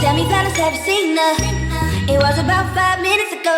Tell me fellas, have you seen her? It was about 5 minutes ago.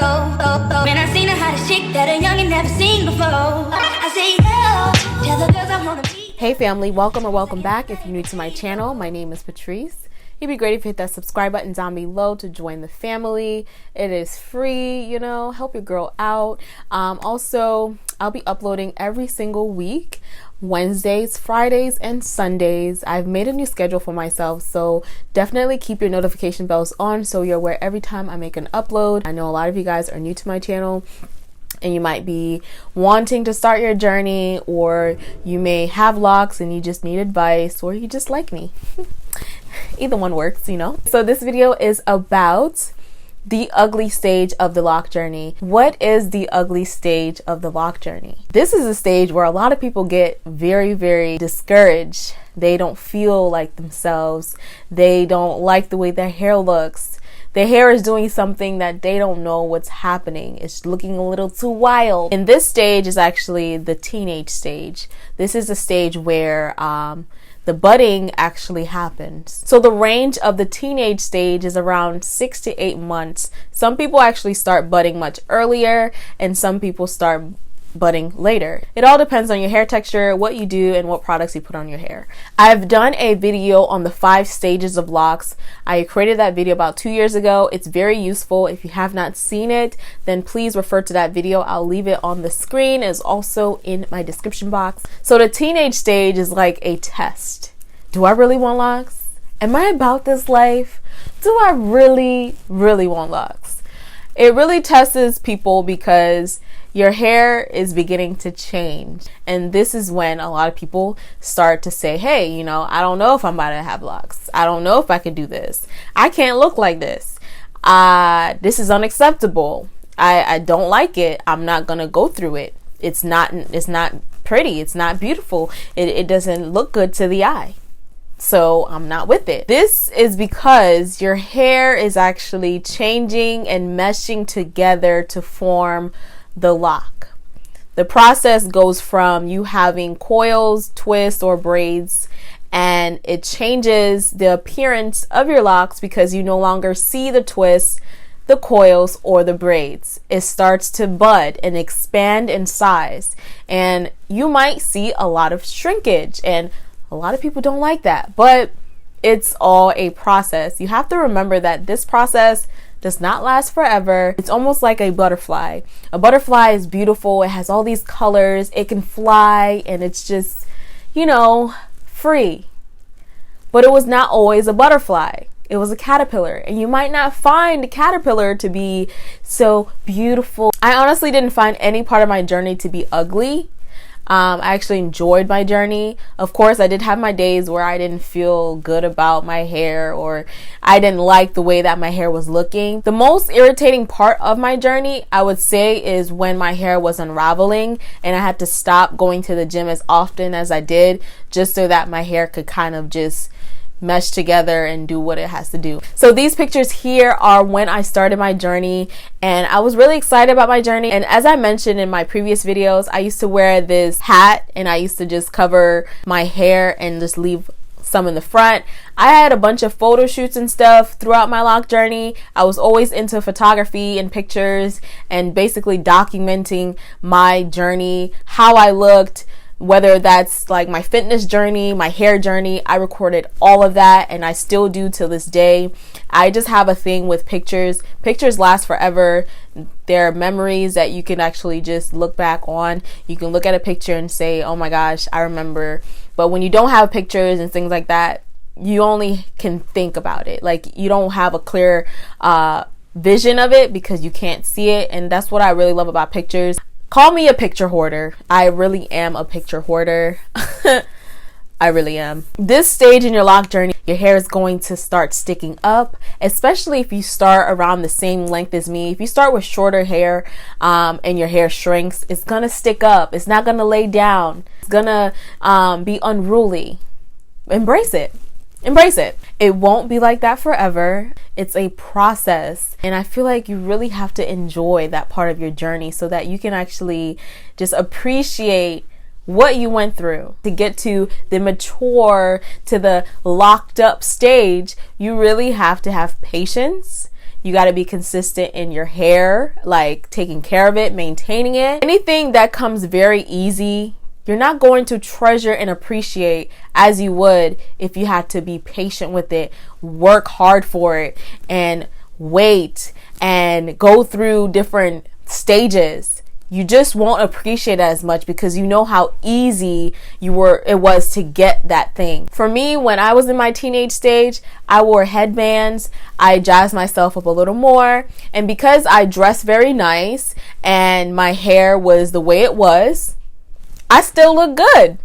When I seen her, had a chick that a youngin' never seen before. I say, yo, tell the girls I wanna be. Hey family, welcome or welcome back. If you're new to my channel, my name is Patrice. It'd be great if you hit that subscribe button down below to join the family. It is free, you know, help your girl out. Also, I'll be uploading every single week, Wednesdays, Fridays, and Sundays. I've made a new schedule for myself, so definitely keep your notification bells on so you're aware every time I make an upload. I know a lot of you guys are new to my channel and you might be wanting to start your journey, or you may have locks and you just need advice, or you just like me. Either one works, you know. So this video is about the ugly stage of the lock journey. What is the ugly stage of the lock journey? This is a stage where a lot of people get very, very discouraged. They don't feel like themselves. They don't like the way their hair looks. Their hair is doing something that they don't know what's happening. It's looking a little too wild. And this stage is actually the teenage stage. This is the stage where the budding actually happens. So the range of the teenage stage is around 6 to 8 months. Some people actually start budding much earlier, and some people start budding later. It all depends on your hair texture, what you do, and what products you put on your hair. I've done a video on the 5 stages of locks. I created that video about 2 years ago. It's very useful. If you have not seen it, then please refer to that video. I'll leave it on the screen, as also in my description box. So the teenage stage is like a test. Do I really want locks? Am I about this life? Do I really, really want locks? It really tests people because your hair is beginning to change. And this is when a lot of people start to say, hey, you know, I don't know if I'm about to have locks. I don't know if I can do this. I can't look like this. This is unacceptable. I don't like it. I'm not going to go through it. It's not pretty. It's not beautiful. It doesn't look good to the eye. So I'm not with it. This is because your hair is actually changing and meshing together to form the lock. The process goes from you having coils, twists, or braids, and it changes the appearance of your locks because you no longer see the twists, the coils, or the braids. It starts to bud and expand in size, and you might see a lot of shrinkage, and a lot of people don't like that, but it's all a process. You have to remember that this process does not last forever. It's almost like a butterfly. A butterfly is beautiful. It has all these colors. It can fly, and it's just, you know, free. But it was not always a butterfly. It was a caterpillar, and you might not find a caterpillar to be so beautiful. I honestly didn't find any part of my journey to be ugly. I actually enjoyed my journey. Of course, I did have my days where I didn't feel good about my hair, or I didn't like the way that my hair was looking. The most irritating part of my journey, I would say, is when my hair was unraveling and I had to stop going to the gym as often as I did, just so that my hair could kind of just mesh together and do what it has to do. So these pictures here are when I started my journey, and I was really excited about my journey. And as I mentioned in my previous videos, I used to wear this hat, and I used to just cover my hair and just leave some in the front. I had a bunch of photo shoots and stuff throughout my lock journey. I was always into photography and pictures and basically documenting my journey, how I looked, whether that's like my fitness journey, my hair journey. I recorded all of that, and I still do till this day. I just have a thing with pictures. Pictures last forever. They're memories that you can actually just look back on. You can look at a picture and say, oh my gosh, I remember. But when you don't have pictures and things like that, you only can think about it. Like, you don't have a clear vision of it because you can't see it. And that's what I really love about pictures. Call me a picture hoarder. I really am a picture hoarder. I really am. This stage in your lock journey, your hair is going to start sticking up, especially if you start around the same length as me. If you start with shorter hair and your hair shrinks, it's gonna stick up. It's not gonna lay down. It's gonna be unruly. Embrace it. Embrace it. It won't be like that forever. It's a process. And I feel like you really have to enjoy that part of your journey so that you can actually just appreciate what you went through to get to the mature, to the locked up stage. You really have to have patience. You got to be consistent in your hair, like taking care of it, maintaining it. Anything that comes very easy, you're not going to treasure and appreciate as you would if you had to be patient with it, work hard for it, and wait and go through different stages. You just won't appreciate it as much because you know how easy it was to get that thing. For me, when I was in my teenage stage, I wore headbands. I jazzed myself up a little more. And because I dressed very nice and my hair was the way it was, I still look good.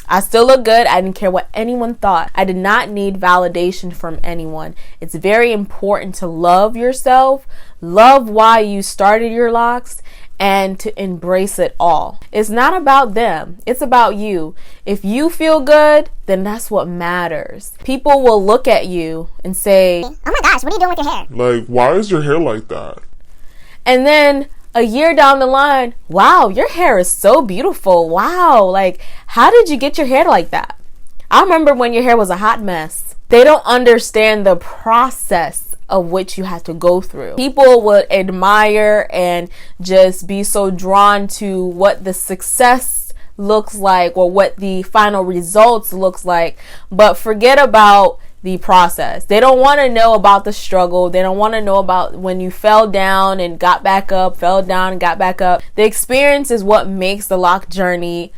I didn't care what anyone thought. I did not need validation from anyone. It's very important to love yourself, love why you started your locks, and to embrace it all. It's not about them. It's about you. If you feel good, then that's what matters. People will look at you and say, "Oh my gosh, what are you doing with your hair? Like, why is your hair like that?" And then a year down the line, "Wow, your hair is so beautiful. Wow, like, how did you get your hair like that?" I remember when your hair was a hot mess. They don't understand the process of which you had to go through. People would admire and just be so drawn to what the success looks like or what the final results looks like, but forget about the process. They don't want to know about the struggle. They don't want to know about when you fell down and got back up, fell down and got back up. The experience is what makes the lock journey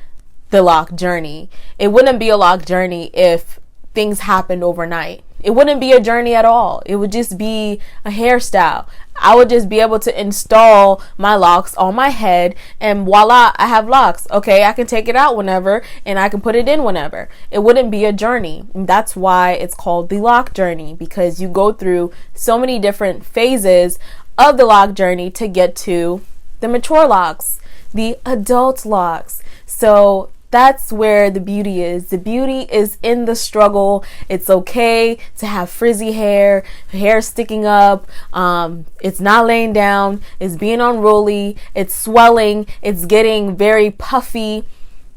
the lock journey. It wouldn't be a lock journey if things happened overnight. It wouldn't be a journey at all. It would just be a hairstyle. I would just be able to install my locks on my head and voila, I have locks. Okay, I can take it out whenever and I can put it in whenever. It wouldn't be a journey. And that's why it's called the lock journey, because you go through so many different phases of the lock journey to get to the mature locks, the adult locks. So that's where the beauty is. The beauty is in the struggle. It's okay to have frizzy hair sticking up. It's not laying down. It's being unruly. It's swelling. It's getting very puffy.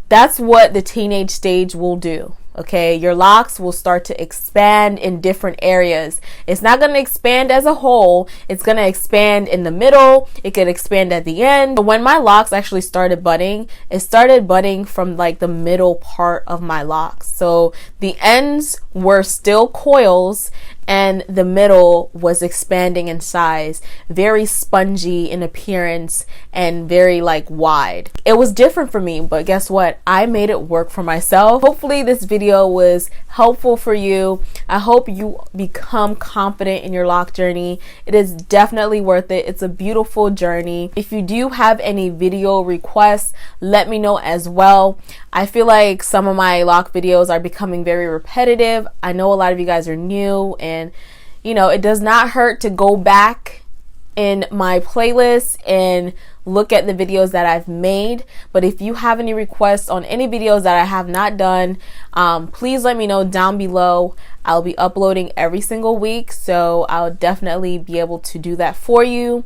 That's what the teenage stage will do. Okay, your locks will start to expand in different areas. It's not going to expand as a whole. It's going to expand in the middle. It could expand at the end. But when my locks actually started budding, it started budding from like the middle part of my locks. So the ends were still coils and the middle was expanding in size, very spongy in appearance and very like wide. It was different for me, but guess what? I made it work for myself. Hopefully this video was helpful for you. I hope you become confident in your lock journey. It is definitely worth it. It's a beautiful journey. If you do have any video requests, let me know as well. I feel like some of my lock videos are becoming very repetitive. I know a lot of you guys are new, and you know, it does not hurt to go back in my playlist and look at the videos that I've made. But if you have any requests on any videos that I have not done, please let me know down below. I'll be uploading every single week, so I'll definitely be able to do that for you.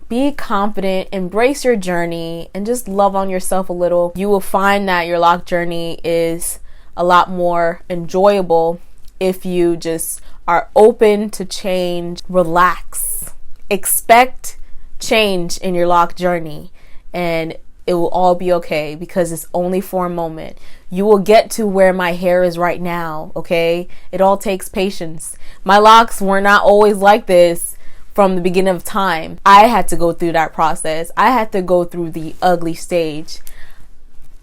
Be confident, embrace your journey, and just love on yourself a little. You will find that your lock journey is a lot more enjoyable if you just are open to change, relax, expect change in your lock journey, and it will all be okay, because it's only for a moment. You will get to where my hair is right now, okay? It all takes patience. My locks were not always like this from the beginning of time. I had to go through that process. I had to go through the ugly stage.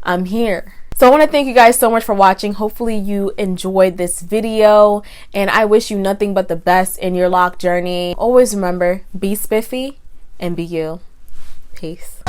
I'm here. So I want to thank you guys so much for watching. Hopefully you enjoyed this video, and I wish you nothing but the best in your lock journey. Always remember, be spiffy and be you. Peace.